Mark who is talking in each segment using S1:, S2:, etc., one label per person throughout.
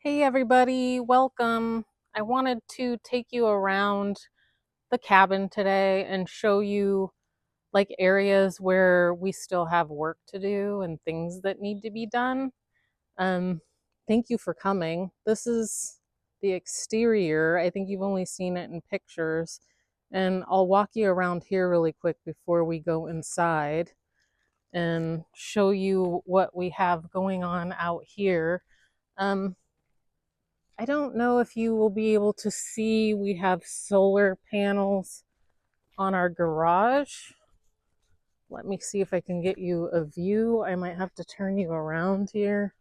S1: Hey everybody, welcome. I wanted to take you around the cabin today and show you like areas where we still have work to do and things that need to be done. Um, Thank you for coming. This is the exterior. I think you've only seen it in pictures. And I'll walk you around here really quick before we go inside and show you what we have going on out here. Um, I don't know if you will be able to see, we have solar panels on our garage. Let me see if I can get you a view. I might have to turn you around here.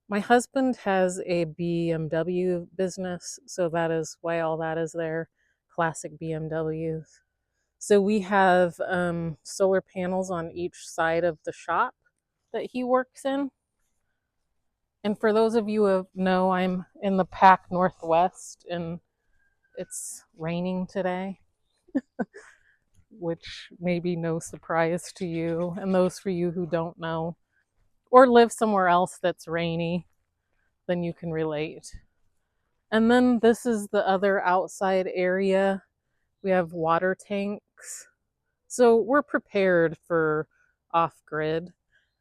S1: My husband has a BMW business, so that is why all that is there. Classic BMWs. So we have solar panels on each side of the shop that he works in. And for those of you who know, I'm in the Pac Northwest and it's raining today, which may be no surprise to you. And those for you who don't know or live somewhere else that's rainy, then you can relate. And then this is the other outside area. We have water tanks. So we're prepared for off grid.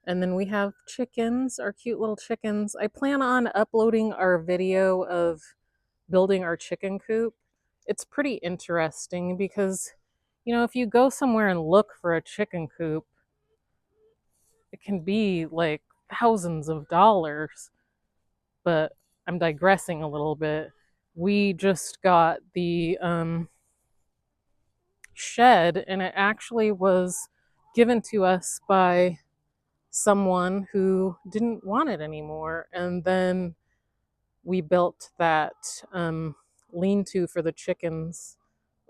S1: And then we have chickens, our cute little chickens. I plan on uploading our video of building our chicken coop. It's pretty interesting because, if you go somewhere and look for a chicken coop, it can be like thousands of dollars. But I'm digressing a little bit. We just got the shed, and it actually was given to us by someone who didn't want it anymore. And then we built that lean-to for the chickens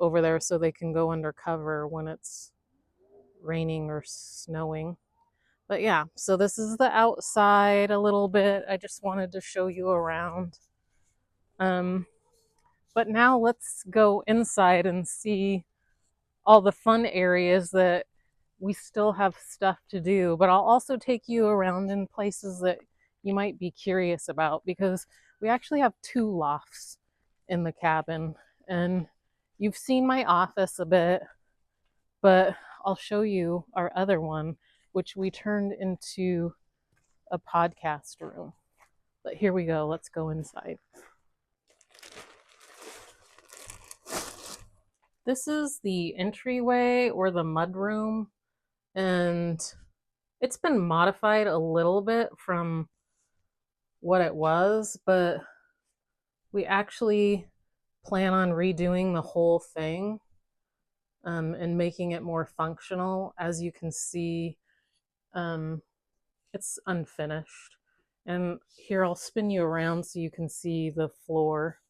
S1: over there so they can go under cover when it's raining or snowing. But yeah, so this is the outside a little bit. I just wanted to show you around. Um, but now let's go inside and see all the fun areas that we still have stuff to do. But I'll also take you around in places that you might be curious about because we actually have two lofts in the cabin. And you've seen my office a bit, but I'll show you our other one, which we turned into a podcast room. But here we go. Let's go inside. This is the entryway or the mudroom, and it's been modified a little bit from what it was, but we actually plan on redoing the whole thing and making it more functional. As you can see, it's unfinished. And here, I'll spin you around so you can see the floor.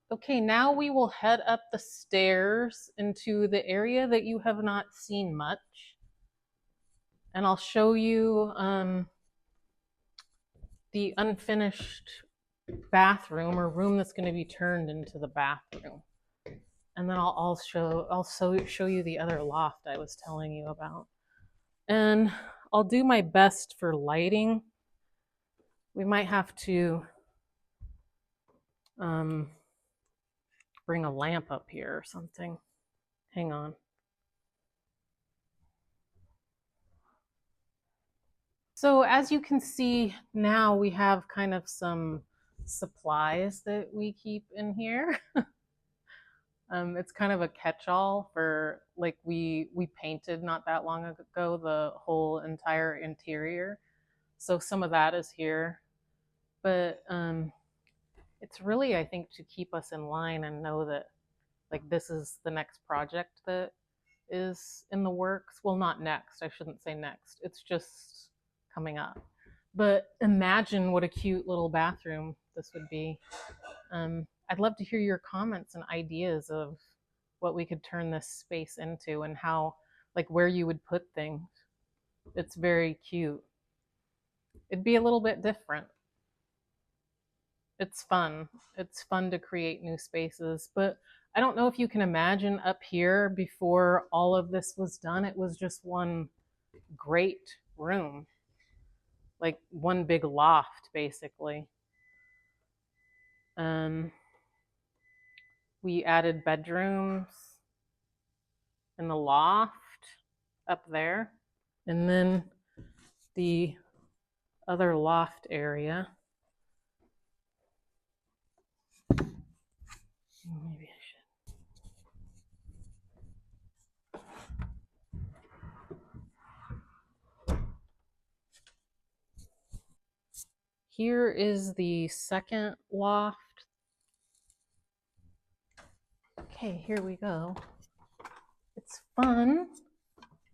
S1: Okay, now we will head up the stairs into the area that you have not seen much. And I'll show you the unfinished bathroom or room that's going to be turned into the bathroom. And then I'll show you the other loft I was telling you about. And I'll do my best for lighting. We might have to bring a lamp up here or something. Hang on. So as you can see now, we have kind of some supplies that we keep in here. It's kind of a catch-all for like we painted not that long ago the whole entire interior, so some of that is here. But it's really, I think, to keep us in line and know that like this is the next project that is in the works. Well, not next. I shouldn't say next. It's just coming up. But imagine what a cute little bathroom this would be. I'd love to hear your comments and ideas of what we could turn this space into and how, like, where you would put things. It's very cute. It'd be a little bit different. It's fun. It's fun to create new spaces, but I don't know if you can imagine up here before all of this was done, it was just one great room, like one big loft, basically. Um, we added bedrooms in the loft up there, and then the other loft area. Maybe I should. Here is the second loft. Okay, here we go. It's fun.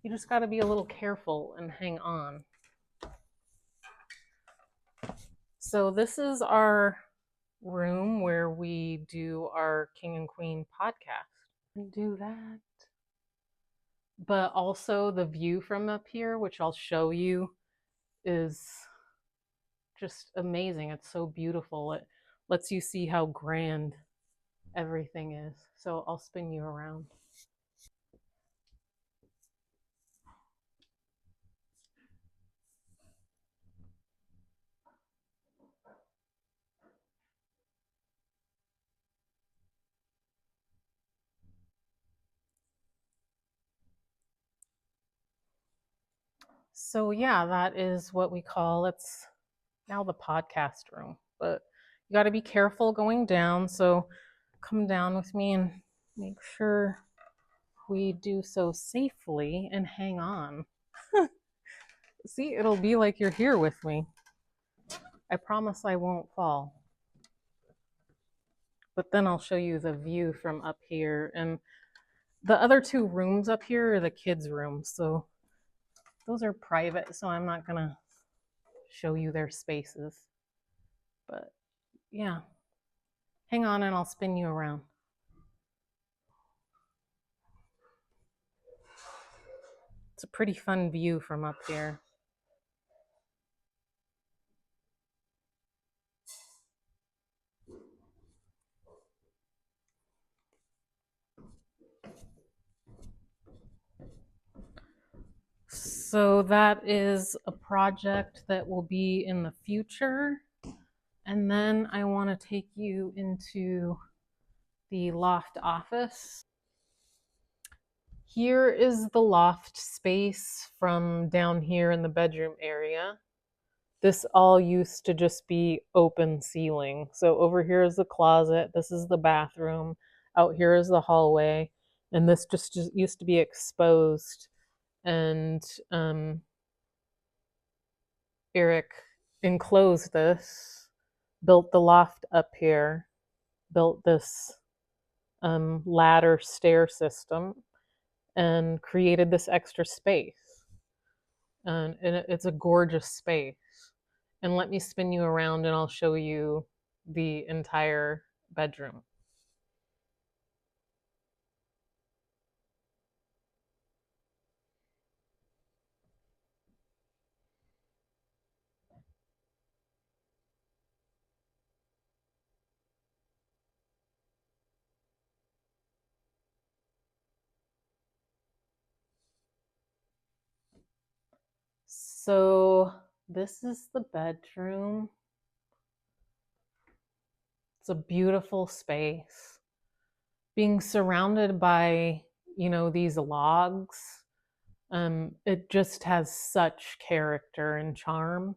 S1: You just got to be a little careful and hang on. So this is our room where we do our King and Queen podcast. Do that. But also the view from up here, which I'll show you, is just amazing. It's so beautiful. It lets you see how grand everything is. So I'll spin you around. So yeah, that is what we call, it's now the podcast room. But you got to be careful going down. So come down with me and make sure we do so safely and hang on. See, it'll be like you're here with me. I promise I won't fall. But then I'll show you the view from up here. And the other two rooms up here are the kids' rooms. So those are private, so I'm not gonna show you their spaces. But yeah, hang on and I'll spin you around. It's a pretty fun view from up here. So that is a project that will be in the future. And then I want to take you into the loft office. Here is the loft space from down here in the bedroom area. This all used to just be open ceiling. So over here is the closet. This is the bathroom. Out here is the hallway. And this just used to be exposed. And Eric enclosed this, built the loft up here, built this ladder stair system, and created this extra space. And it's a gorgeous space. And let me spin you around and I'll show you the entire bedroom. So this is the bedroom. It's a beautiful space. Being surrounded by, these logs, it just has such character and charm.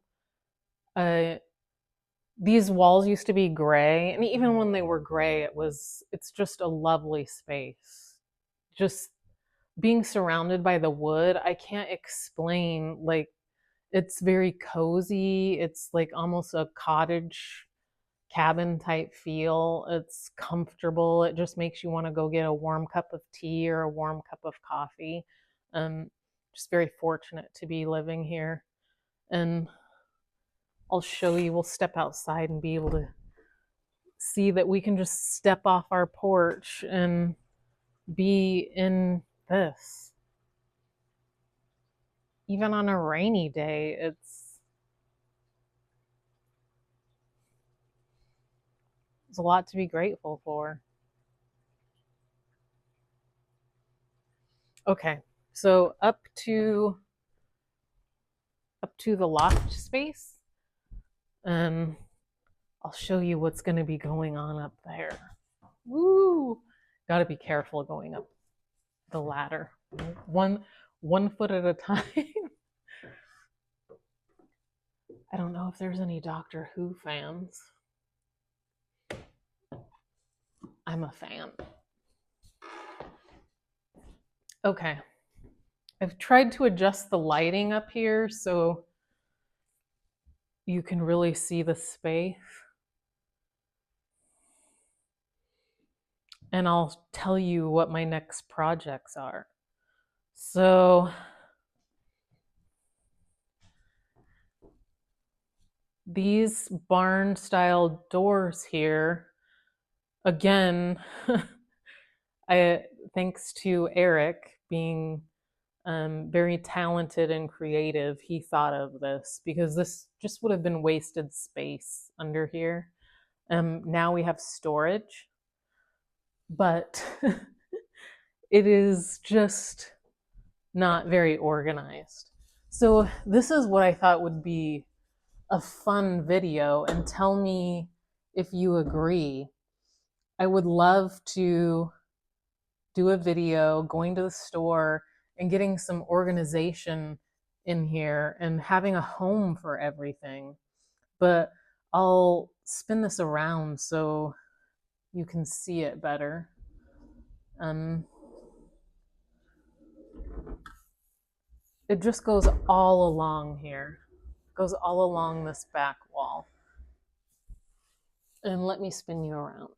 S1: These walls used to be gray, and even when they were gray, it's just a lovely space. Just being surrounded by the wood, I can't explain, like, it's very cozy. It's like almost a cottage cabin type feel. It's comfortable. It just makes you want to go get a warm cup of tea or a warm cup of coffee. Um, just very fortunate to be living here. And I'll show you, we'll step outside and be able to see that we can just step off our porch and be in this. Even on a rainy day, it's a lot to be grateful for. Okay, so up to the loft space, and I'll show you what's going to be going on up there. Woo! Got to be careful going up the ladder, one foot at a time. I don't know if there's any Doctor Who fans. I'm a fan. Okay, I've tried to adjust the lighting up here so you can really see the space. And I'll tell you what my next projects are. So these barn style doors here, again, thanks to Eric being very talented and creative, he thought of this because this just would have been wasted space under here. Now we have storage, but it is just not very organized. So this is what I thought would be a fun video, and tell me if you agree. I would love to do a video going to the store and getting some organization in here and having a home for everything. But I'll spin this around so you can see it better. It just goes all along here, goes all along this back wall. And let me spin you around.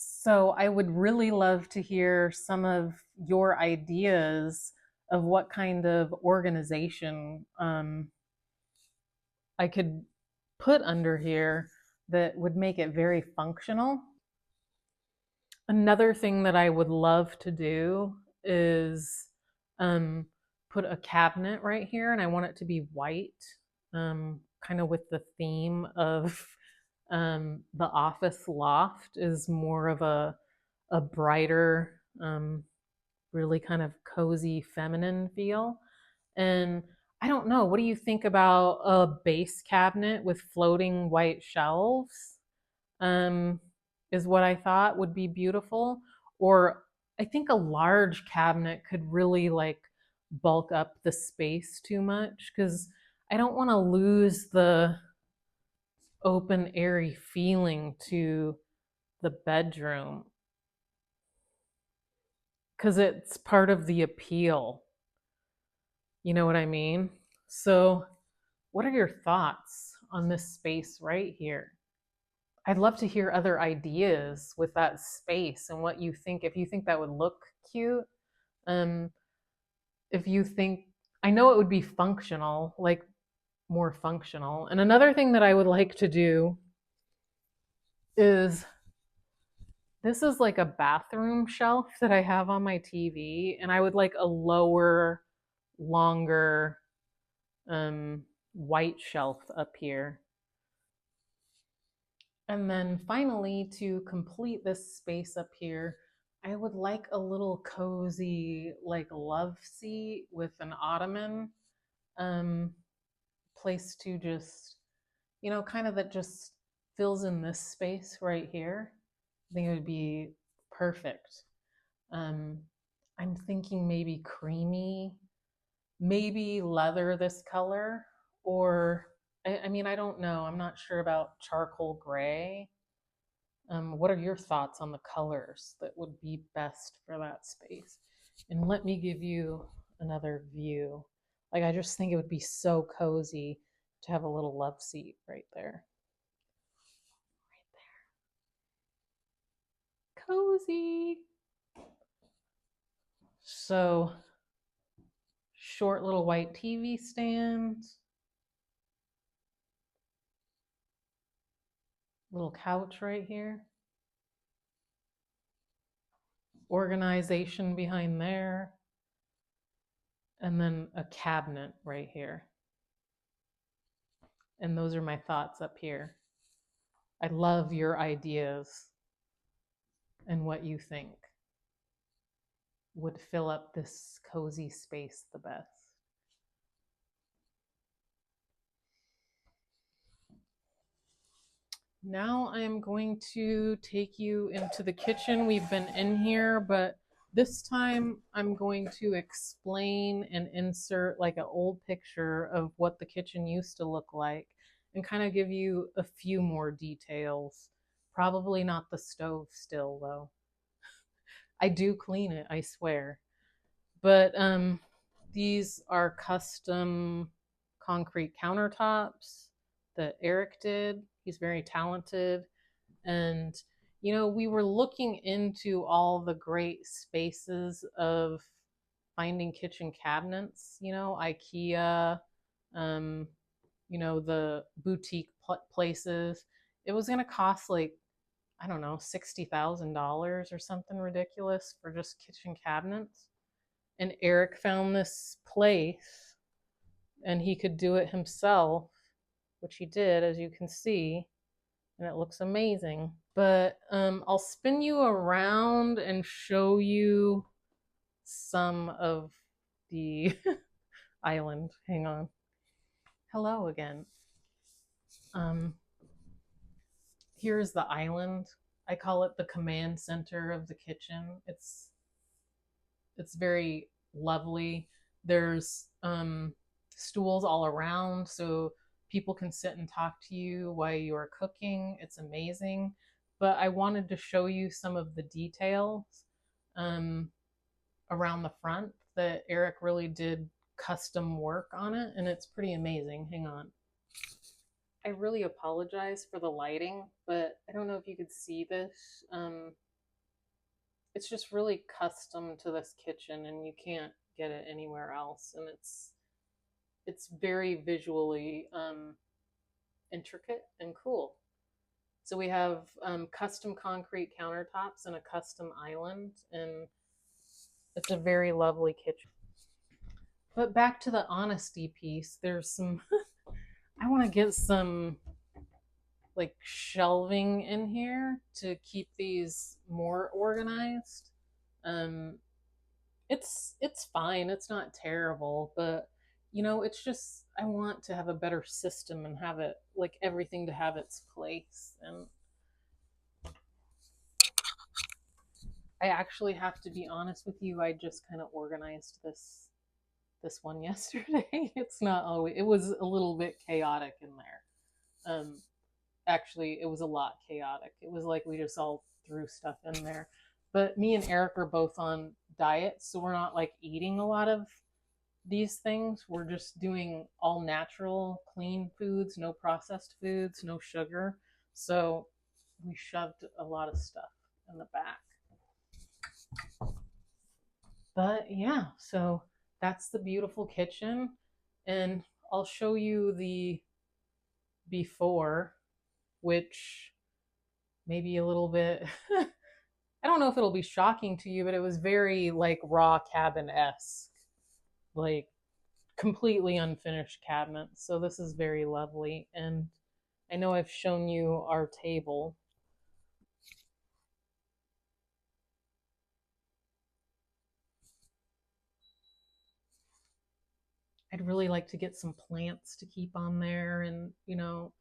S1: So I would really love to hear some of your ideas of what kind of organization I could put under here that would make it very functional. Another thing that I would love to do is um, put a cabinet right here, and I want it to be white, kind of with the theme of the office loft is more of a brighter, really kind of cozy feminine feel. And I don't know, what do you think about a base cabinet with floating white shelves? Um, is what I thought would be beautiful. Or I think a large cabinet could really like bulk up the space too much because I don't want to lose the open, airy feeling to the bedroom because it's part of the appeal. You know what I mean? So, what are your thoughts on this space right here? I'd love to hear other ideas with that space and what you think, if you think that would look cute. Um, if you think, I know it would be functional, like more functional. And another thing that I would like to do is this is like a bathroom shelf that I have on my TV, and I would like a lower, longer, white shelf up here. And then finally, to complete this space up here, I would like a little cozy, like love seat with an ottoman, um, place to just, kind of that just fills in this space right here. I think it would be perfect. Um, I'm thinking maybe creamy, maybe leather this color, or I mean, I don't know. I'm not sure about charcoal gray. What are your thoughts on the colors that would be best for that space? And let me give you another view. Like, I just think it would be so cozy to have a little love seat right there. Right there. Cozy. So, short little white TV stand. Little couch right here. Organization behind there. And then a cabinet right here. And those are my thoughts up here. I love your ideas and what you think would fill up this cozy space the best. Now I'm going to take you into the kitchen. We've been in here, but this time I'm going to explain and insert like an old picture of what the kitchen used to look like and kind of give you a few more details. Probably not the stove still though. I do clean it, I swear. But these are custom concrete countertops that Eric did. He's very talented. And, you know, we were looking into all the great spaces of finding kitchen cabinets, you know, IKEA, um, you know, the boutique places. It was going to cost like, I don't know, $60,000 or something ridiculous for just kitchen cabinets. And Eric found this place and he could do it himself, which he did, as you can see, and it looks amazing. But I'll spin you around and show you some of the island. Hang on. Hello again. Um, Here's the island. I call it the command center of the kitchen. It's very lovely. There's stools all around so people can sit and talk to you while you are cooking. It's amazing. But I wanted to show you some of the details um, around the front that Eric really did custom work on it, and it's pretty amazing. Hang on. I really apologize for the lighting, but I don't know if you could see this. It's just really custom to this kitchen and you can't get it anywhere else, and it's very visually intricate and cool. So we have custom concrete countertops and a custom island, and it's a very lovely kitchen. But back to the honesty piece, there's some I want to get some like shelving in here to keep these more organized. Um, it's fine. It's not terrible, but you know, it's just I want to have a better system and have it like everything to have its place. And I actually have to be honest with you. I just kind of organized this one yesterday. It's not always. It was a little bit chaotic in there. Actually, it was a lot chaotic. It was like we just all threw stuff in there. But me and Eric are both on diets, so we're not like eating a lot of these things. We're just doing all natural, clean foods, no processed foods, no sugar. So we shoved a lot of stuff in the back. But yeah, so that's the beautiful kitchen. And I'll show you the before, which maybe a little bit I don't know if it'll be shocking to you, but it was very like raw cabin-esque, like completely unfinished cabinets. So this is very lovely. And I know I've shown you our table. I'd really like to get some plants to keep on there and, you know,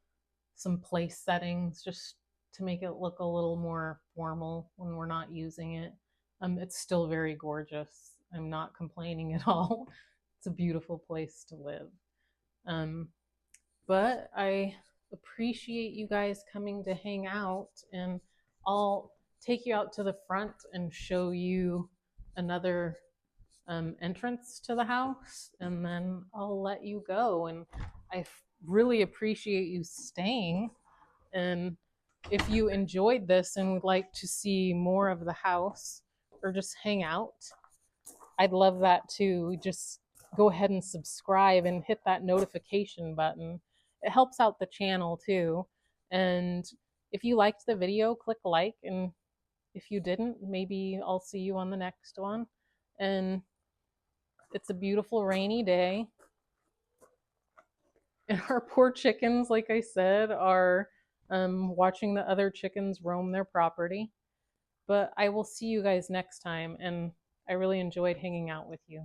S1: some place settings just to make it look a little more formal when we're not using it. It's still very gorgeous. I'm not complaining at all. It's a beautiful place to live. Um, but I appreciate you guys coming to hang out, and I'll take you out to the front and show you another entrance to the house, and then I'll let you go. And I really appreciate you staying. And if you enjoyed this and would like to see more of the house or just hang out, I'd love that too. Just go ahead and subscribe and hit that notification button. It helps out the channel too. And If you liked the video, click like, and if you didn't, maybe I'll see you on the next one. And it's a beautiful rainy day. And our poor chickens, like I said, are watching the other chickens roam their property. But I will see you guys next time, and I really enjoyed hanging out with you.